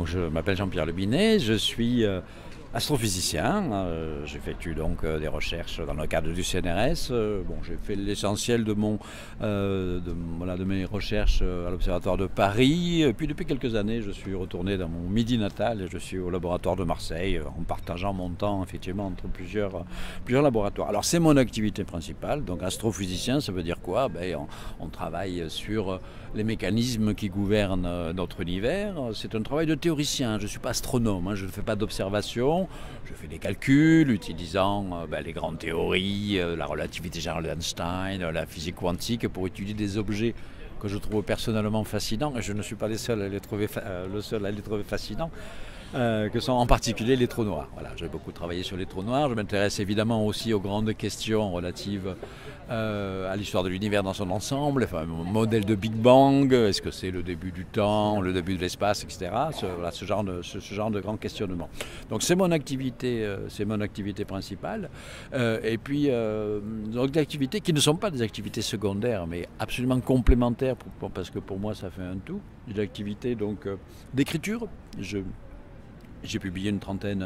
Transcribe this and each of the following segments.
Je m'appelle Jean-Pierre Le Binet, je suis astrophysicien. J'effectue donc des recherches dans le cadre du CNRS. J'ai fait l'essentiel de mes recherches à l'Observatoire de Paris. Et puis depuis quelques années, je suis retourné dans mon Midi natal et je suis au laboratoire de Marseille en partageant mon temps effectivement entre plusieurs laboratoires. Alors c'est mon activité principale, donc astrophysicien, ça veut dire quoi? On travaille sur les mécanismes qui gouvernent notre univers. C'est un travail de théoricien, je ne suis pas astronome, je ne fais pas d'observation. Je fais des calculs utilisant les grandes théories, la relativité générale d'Einstein, la physique quantique pour étudier des objets que je trouve personnellement fascinants, et je ne suis pas le seul à les trouver fascinants, que sont en particulier les trous noirs. Voilà, j'ai beaucoup travaillé sur les trous noirs. Je m'intéresse évidemment aussi aux grandes questions relatives à l'histoire de l'univers dans son ensemble, au modèle de Big Bang, est-ce que c'est le début du temps, le début de l'espace, etc. Ce genre de grands questionnements. Donc c'est mon activité principale. Et puis donc des activités qui ne sont pas des activités secondaires, mais absolument complémentaires, parce que pour moi ça fait un tout. Des activités donc d'écriture. J'ai publié une trentaine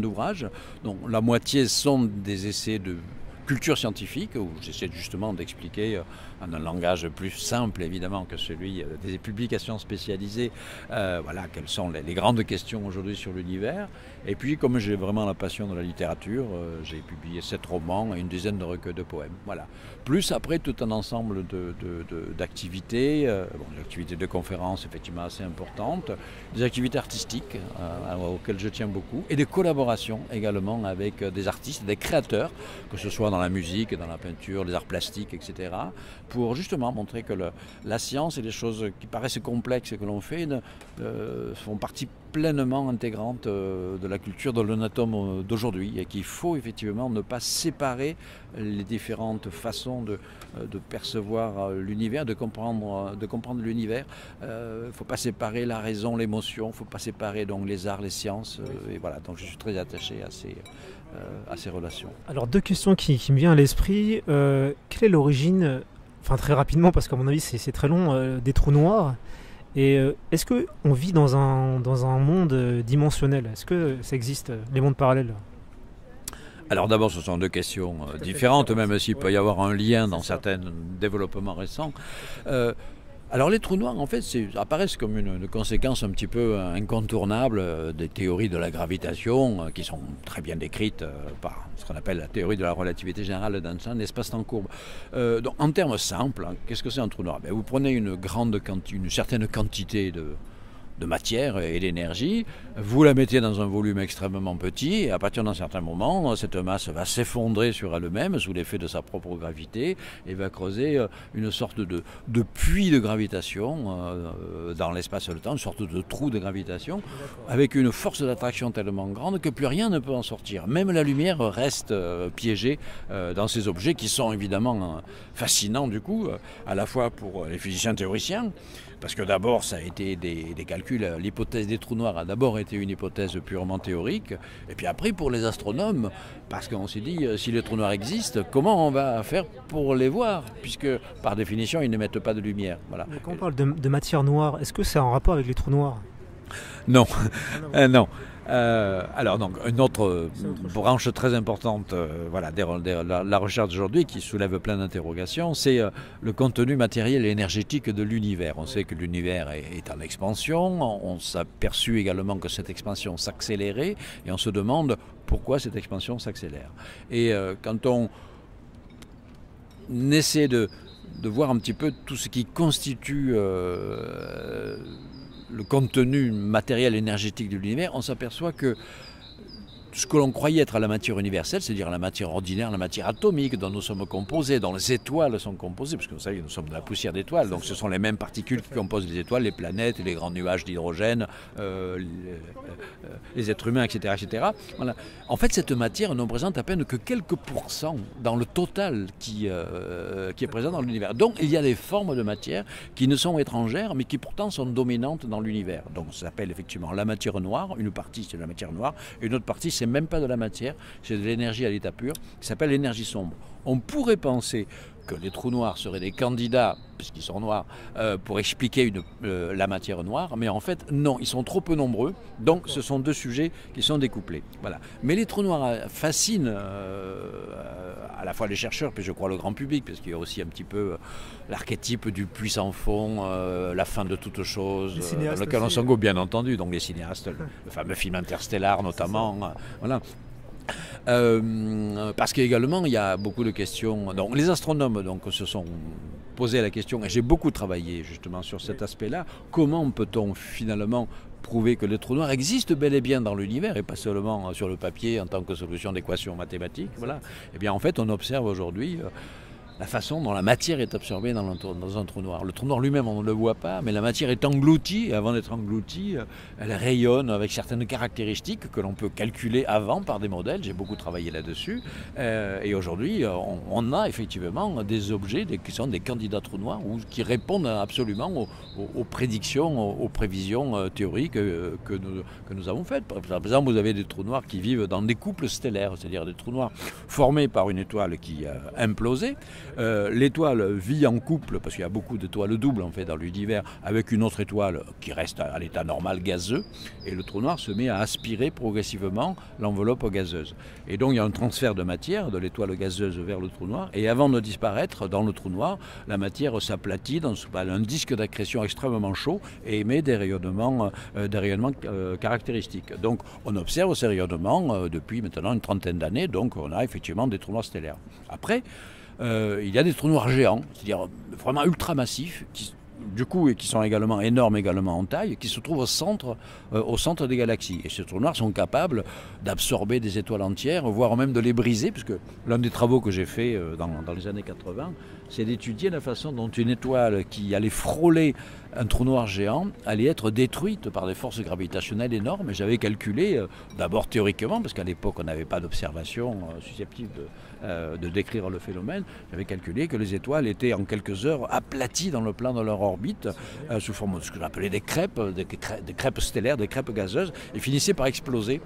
d'ouvrages, dont la moitié sont des essais de culture scientifique, où j'essaie justement d'expliquer en un langage plus simple évidemment que celui des publications spécialisées, quelles sont les grandes questions aujourd'hui sur l'univers. Et puis comme j'ai vraiment la passion de la littérature, j'ai publié 7 romans et une dizaine de recueils de poèmes. Voilà. Plus après tout un ensemble d'activités, des activités de conférences effectivement assez importantes, des activités artistiques auxquelles je tiens beaucoup, et des collaborations également avec des artistes, des créateurs, que ce soit dans la musique, dans la peinture, les arts plastiques, etc., pour justement montrer que la science et les choses qui paraissent complexes et que l'on fait font partie pleinement intégrante de la culture, de l'anatome d'aujourd'hui, et qu'il faut effectivement ne pas séparer les différentes façons de percevoir l'univers, de comprendre l'univers. Il ne faut pas séparer la raison, l'émotion, il ne faut pas séparer donc les arts, les sciences, et voilà, donc je suis très attaché à ces relations. Alors 2 questions qui me viennent à l'esprit. Quelle est l'origine, très rapidement parce qu'à mon avis c'est très long, des trous noirs? Et est-ce qu'on vit dans un monde dimensionnel? Est-ce que ça existe, les mondes parallèles? Alors d'abord, ce sont 2 questions différentes, même s'il peut y avoir un lien dans certains développements récents. Alors les trous noirs, en fait, apparaissent comme une conséquence un petit peu incontournable des théories de la gravitation qui sont très bien décrites par ce qu'on appelle la théorie de la relativité générale d'Einstein, l'espace-temps courbe. Donc en termes simples, qu'est-ce que c'est un trou noir? Vous prenez une certaine quantité de matière et d'énergie, vous la mettez dans un volume extrêmement petit, et à partir d'un certain moment, cette masse va s'effondrer sur elle-même sous l'effet de sa propre gravité et va creuser une sorte de puits de gravitation dans l'espace et le temps, une sorte de trou de gravitation, avec une force d'attraction tellement grande que plus rien ne peut en sortir. Même la lumière reste piégée dans ces objets qui sont évidemment fascinants du coup, à la fois pour les physiciens théoriciens, parce que d'abord ça a été des calculs, l'hypothèse des trous noirs a d'abord été une hypothèse purement théorique, et puis après pour les astronomes, parce qu'on s'est dit si les trous noirs existent, comment on va faire pour les voir, puisque par définition ils n'émettent pas de lumière. Voilà. Mais quand on parle de matière noire, est-ce que c'est en rapport avec les trous noirs? Non, non. Alors donc une autre branche très importante de la recherche d'aujourd'hui qui soulève plein d'interrogations, c'est le contenu matériel et énergétique de l'univers. On sait que l'univers est en expansion, on s'est aperçu également que cette expansion s'accélérait et on se demande pourquoi cette expansion s'accélère. Et quand on essaie de voir un petit peu tout ce qui constitue le contenu matériel énergétique de l'univers, on s'aperçoit que ce que l'on croyait être la matière universelle, c'est-à-dire la matière ordinaire, la matière atomique dont nous sommes composés, dont les étoiles sont composées, parce que vous savez, nous sommes de la poussière d'étoiles, donc ce sont les mêmes particules qui composent les étoiles, les planètes, les grands nuages d'hydrogène, les êtres humains, etc. etc. Voilà. En fait, cette matière ne représente à peine que quelques pourcents dans le total qui est présent dans l'univers. Donc il y a des formes de matière qui ne sont étrangères, mais qui pourtant sont dominantes dans l'univers. Donc ça s'appelle effectivement la matière noire, une partie c'est la matière noire, et une autre partie c'est c'est même pas de la matière, c'est de l'énergie à l'état pur, qui s'appelle l'énergie sombre. On pourrait penser que les trous noirs seraient des candidats, puisqu'ils sont noirs, pour expliquer la matière noire, mais en fait, non, ils sont trop peu nombreux, donc ce sont deux sujets qui sont découplés. Voilà. Mais les trous noirs fascinent à la fois les chercheurs, puis je crois le grand public, parce qu'il y a aussi un petit peu l'archétype du puits sans fond, la fin de toute chose, dans lequel on s'engouffre bien entendu, donc les cinéastes, le fameux film Interstellar notamment, voilà. Parce qu'également il y a beaucoup de questions. Donc, les astronomes se sont posé la question, et j'ai beaucoup travaillé justement sur cet aspect-là, comment peut-on finalement prouver que les trous noirs existent bel et bien dans l'univers et pas seulement sur le papier en tant que solution d'équations mathématiques. Voilà. Et bien en fait on observe aujourd'hui la façon dont la matière est absorbée dans un trou noir. Le trou noir lui-même, on ne le voit pas, mais la matière est engloutie, et avant d'être engloutie, elle rayonne avec certaines caractéristiques que l'on peut calculer avant par des modèles. J'ai beaucoup travaillé là-dessus. Et aujourd'hui, on a effectivement des objets qui sont des candidats trous noirs ou qui répondent absolument aux prédictions, aux prévisions théoriques que nous avons faites. Par exemple, vous avez des trous noirs qui vivent dans des couples stellaires, c'est-à-dire des trous noirs formés par une étoile qui a implosé. L'étoile vit en couple, parce qu'il y a beaucoup d'étoiles doubles en fait dans l'univers, avec une autre étoile qui reste à l'état normal gazeux, et le trou noir se met à aspirer progressivement l'enveloppe gazeuse. Et donc il y a un transfert de matière de l'étoile gazeuse vers le trou noir, et avant de disparaître dans le trou noir, la matière s'aplatit dans un disque d'accrétion extrêmement chaud et émet des rayonnements caractéristiques. Donc on observe ces rayonnements depuis maintenant une trentaine d'années, donc on a effectivement des trous noirs stellaires. Après, il y a des trous noirs géants, c'est-à-dire vraiment ultramassifs, qui sont également énormes également en taille, qui se trouvent au centre des galaxies. Et ces trous noirs sont capables d'absorber des étoiles entières, voire même de les briser, puisque l'un des travaux que j'ai fait dans les années 80, c'est d'étudier la façon dont une étoile qui allait frôler un trou noir géant allait être détruite par des forces gravitationnelles énormes. Et j'avais calculé, d'abord théoriquement, parce qu'à l'époque on n'avait pas d'observation susceptible de décrire le phénomène, j'avais calculé que les étoiles étaient en quelques heures aplaties dans le plan de leur orbite, sous forme de ce que j'appelais des crêpes stellaires, des crêpes gazeuses, et finissaient par exploser.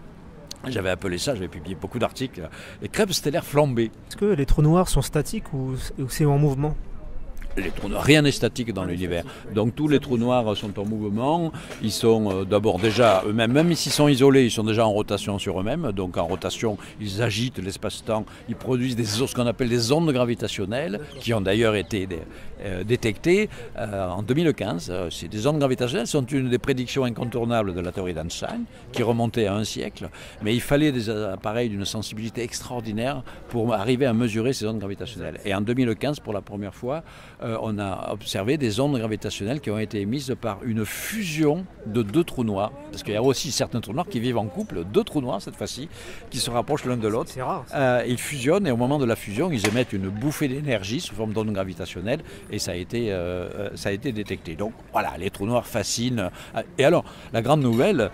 J'avais appelé ça, j'avais publié beaucoup d'articles, les crêpes stellaires flambées. Est-ce que les trous noirs sont statiques ou c'est en mouvement ? Les trous noirs, rien n'est statique dans l'univers. Donc tous les trous noirs sont en mouvement. Ils sont d'abord déjà eux-mêmes, même s'ils sont isolés, ils sont déjà en rotation sur eux-mêmes. Donc en rotation, ils agitent l'espace-temps. Ils produisent ce qu'on appelle des ondes gravitationnelles, qui ont d'ailleurs été détectées en 2015. Des ondes gravitationnelles sont une des prédictions incontournables de la théorie d'Einstein, qui remontait à un siècle. Mais il fallait des appareils d'une sensibilité extraordinaire pour arriver à mesurer ces ondes gravitationnelles. Et en 2015, pour la première fois, on a observé des ondes gravitationnelles qui ont été émises par une fusion de deux trous noirs. Parce qu'il y a aussi certains trous noirs qui vivent en couple, deux trous noirs cette fois-ci, qui se rapprochent l'un de l'autre. C'est rare. Ils fusionnent et au moment de la fusion, ils émettent une bouffée d'énergie sous forme d'ondes gravitationnelles et ça a été détecté. Donc voilà, les trous noirs fascinent. Et alors, la grande nouvelle,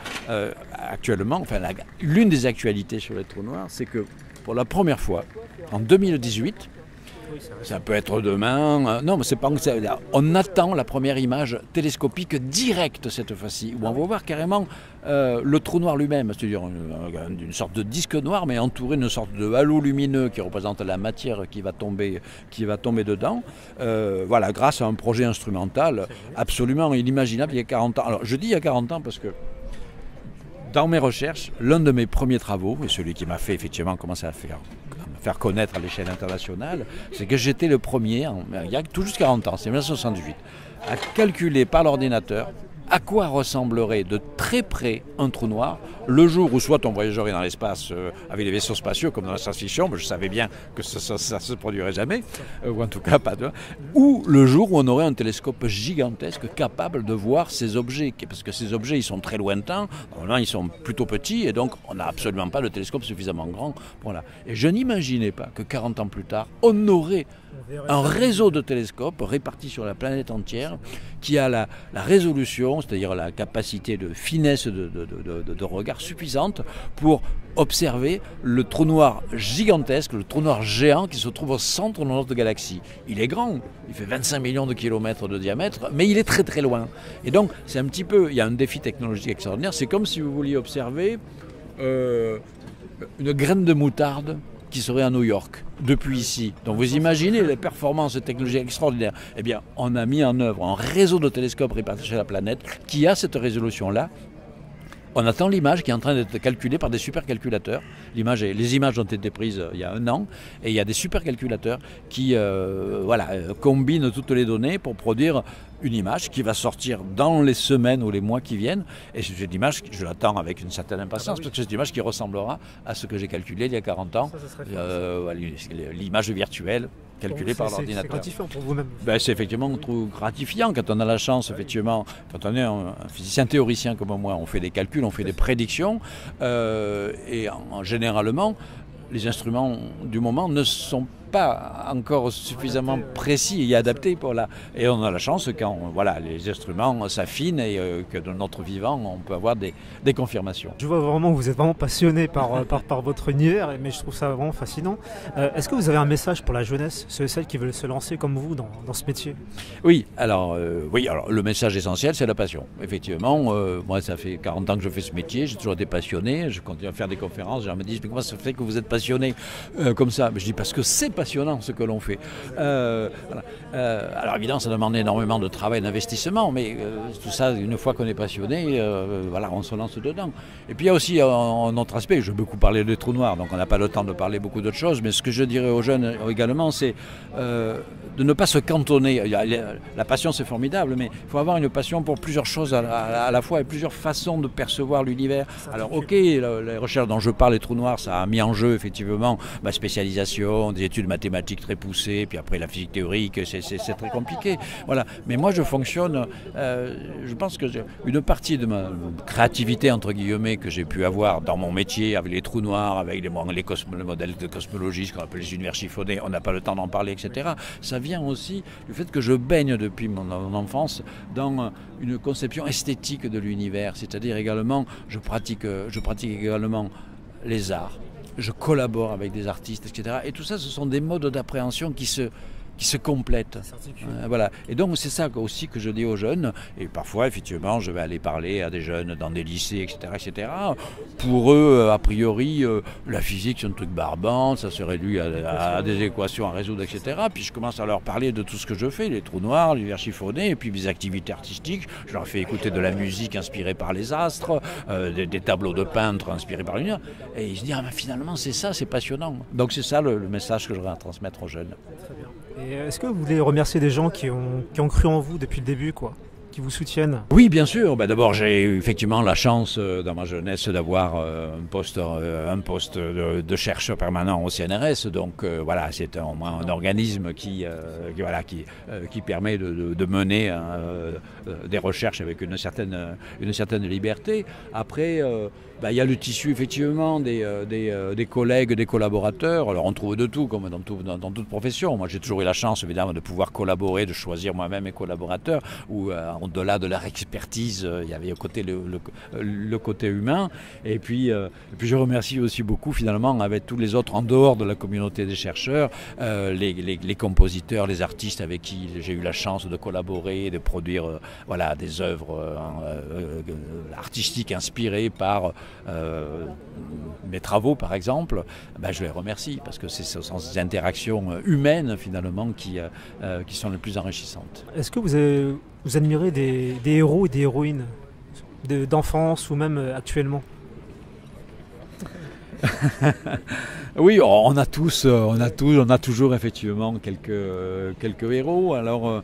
actuellement, l'une des actualités sur les trous noirs, c'est que pour la première fois, en 2018, ça peut être demain. Non, mais c'est pas. On attend la première image télescopique directe cette fois-ci, où on va voir carrément le trou noir lui-même, c'est-à-dire une sorte de disque noir, mais entouré d'une sorte de halo lumineux qui représente la matière qui va tomber dedans. Voilà, grâce à un projet instrumental absolument inimaginable il y a 40 ans. Alors, je dis il y a 40 ans parce que dans mes recherches, l'un de mes premiers travaux, et celui qui m'a fait effectivement commencer à faire connaître à l'échelle internationale, c'est que j'étais le premier, il y a tout juste 40 ans, c'est 1978, à calculer par l'ordinateur à quoi ressemblerait de très près un trou noir le jour où soit on voyagerait dans l'espace avec les vaisseaux spatiaux comme dans la science-fiction, mais je savais bien que ça se produirait jamais, ou en tout cas pas de... Ou le jour où on aurait un télescope gigantesque capable de voir ces objets, parce que ces objets ils sont très lointains, normalement ils sont plutôt petits et donc on n'a absolument pas de télescope suffisamment grand. Voilà. Et je n'imaginais pas que 40 ans plus tard, on aurait un réseau de télescopes répartis sur la planète entière qui a la résolution, c'est-à-dire la capacité de finesse de regard suffisante pour observer le trou noir gigantesque, le trou noir géant qui se trouve au centre de notre galaxie. Il est grand, il fait 25 millions de kilomètres de diamètre, mais il est très très loin. Et donc c'est un petit peu, il y a un défi technologique extraordinaire, c'est comme si vous vouliez observer une graine de moutarde qui serait à New York, depuis ici. Donc vous imaginez les performances technologiques extraordinaires. Eh bien, on a mis en œuvre un réseau de télescopes répartis sur la planète qui a cette résolution-là. On attend l'image qui est en train d'être calculée par des supercalculateurs. Les images ont été prises il y a 1 an et il y a des supercalculateurs qui combinent toutes les données pour produire une image qui va sortir dans les semaines ou les mois qui viennent. Et cette image, je l'attends avec une certaine impatience, parce que c'est une image qui ressemblera à ce que j'ai calculé il y a 40 ans. L'image virtuelle calculée par l'ordinateur. C'est gratifiant pour vous-même. C'est effectivement trop gratifiant quand on a la chance, effectivement, quand on est un physicien théoricien comme moi, on fait des calculs, on fait des prédictions, et généralement, les instruments du moment ne sont pas encore suffisamment précis et adaptés pour là. Et on a la chance quand les instruments s'affinent et que de notre vivant, on peut avoir des confirmations. Je vois vraiment que vous êtes vraiment passionné par votre univers, mais je trouve ça vraiment fascinant. Est-ce que vous avez un message pour la jeunesse, celles qui veulent se lancer comme vous dans ce métier? Oui, alors le message essentiel, c'est la passion. Effectivement, moi, ça fait 40 ans que je fais ce métier, j'ai toujours été passionné, je continue à faire des conférences, les gens me disent, mais comment ça fait que vous êtes passionné comme ça? Je dis, parce que c'est passionnant ce que l'on fait. Alors évidemment, ça demande énormément de travail, d'investissement, mais tout ça, une fois qu'on est passionné, on se lance dedans. Et puis il y a aussi un autre aspect, je vais beaucoup parler des trous noirs, donc on n'a pas le temps de parler beaucoup d'autres choses, mais ce que je dirais aux jeunes également, c'est de ne pas se cantonner. La passion, c'est formidable, mais il faut avoir une passion pour plusieurs choses à la fois et plusieurs façons de percevoir l'univers. Alors ok, les recherches dont je parle, les trous noirs, ça a mis en jeu effectivement ma spécialisation, des études mathématiques très poussées, puis après la physique théorique, c'est très compliqué. Voilà. Mais moi, je fonctionne, je pense que une partie de ma créativité, entre guillemets, que j'ai pu avoir dans mon métier, avec les trous noirs, avec les modèles de cosmologie, ce qu'on appelle les univers chiffonnés, on n'a pas le temps d'en parler, etc. Ça vient aussi du fait que je baigne depuis mon enfance dans une conception esthétique de l'univers, c'est-à-dire également, je pratique également les arts. Je collabore avec des artistes, etc. Et tout ça, ce sont des modes d'appréhension qui se complètent. Voilà. Et donc, c'est ça aussi que je dis aux jeunes. Et parfois, effectivement, je vais aller parler à des jeunes dans des lycées, etc. Pour eux, a priori, la physique, c'est un truc barbant, ça se réduit à des équations à résoudre, etc. Puis je commence à leur parler de tout ce que je fais, les trous noirs, l'univers chiffonné, et puis mes activités artistiques. Je leur fais écouter de la musique inspirée par les astres, des tableaux de peintres inspirés par l'univers. Et ils se disent, finalement, c'est ça, c'est passionnant. Donc c'est ça le message que je voudrais transmettre aux jeunes. Très bien. Et est-ce que vous voulez remercier des gens qui ont cru en vous depuis le début, qui vous soutiennent? Oui, bien sûr. D'abord, j'ai eu effectivement la chance dans ma jeunesse d'avoir un poste de chercheur permanent au CNRS. Donc c'est au moins un organisme qui permet de mener des recherches avec une certaine liberté. Après, il y a le tissu effectivement des collègues, des collaborateurs. Alors on trouve de tout, comme dans toute profession. Moi, j'ai toujours eu la chance évidemment de pouvoir collaborer, de choisir moi-même mes collaborateurs, ou au-delà de leur expertise, il y avait le côté humain. Et puis je remercie aussi beaucoup finalement avec tous les autres en dehors de la communauté des chercheurs, les compositeurs, les artistes avec qui j'ai eu la chance de collaborer, de produire des œuvres artistiques inspirées par mes travaux par exemple. Je les remercie parce que ce sont ces interactions humaines finalement qui sont les plus enrichissantes. Est-ce que vous admirez des héros et des héroïnes d'enfance ou même actuellement? Oui, on a toujours effectivement quelques héros. Alors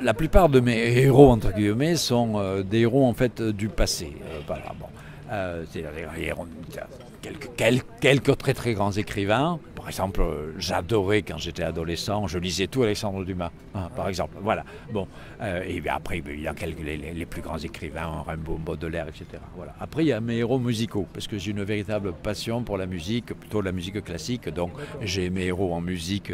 la plupart de mes héros entre guillemets sont des héros en fait du passé. Quelques très très grands écrivains. Par exemple, j'adorais quand j'étais adolescent, je lisais tout Alexandre Dumas, par exemple. Voilà. Bon, et après, il y a les plus grands écrivains, Rimbaud, Baudelaire, etc. Voilà. Après, il y a mes héros musicaux, parce que j'ai une véritable passion pour la musique, plutôt la musique classique. Donc, j'ai mes héros en musique,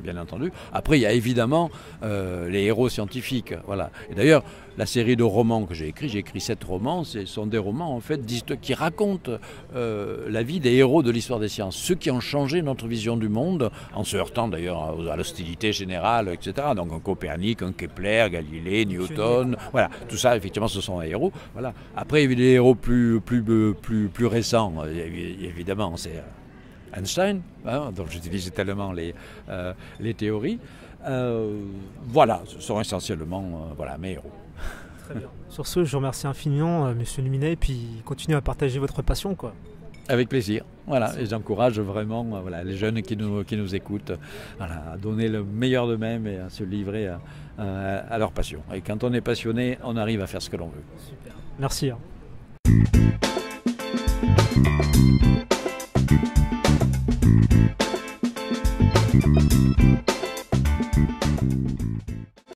bien entendu. Après, il y a évidemment les héros scientifiques. Voilà. Et d'ailleurs, la série de romans que j'ai écrit 7 romans, ce sont des romans romans en fait, qui racontent la vie des héros de l'histoire des sciences, ceux qui ont changé notre vision du monde, en se heurtant d'ailleurs à l'hostilité générale, etc. Donc un Copernic, un Kepler, Galilée, Newton, voilà, tout ça effectivement ce sont des héros. Voilà. Après il y a des héros plus récents, évidemment, c'est Einstein, hein, dont j'utilise tellement les théories. Voilà, ce sont essentiellement mes héros. Très bien. Sur ce, je vous remercie infiniment, Monsieur Luminet, et puis continuez à partager votre passion, quoi. Avec plaisir. Voilà, et j'encourage vraiment les jeunes qui nous écoutent à donner le meilleur d'eux-mêmes et à se livrer à leur passion. Et quand on est passionné, on arrive à faire ce que l'on veut. Super. Merci.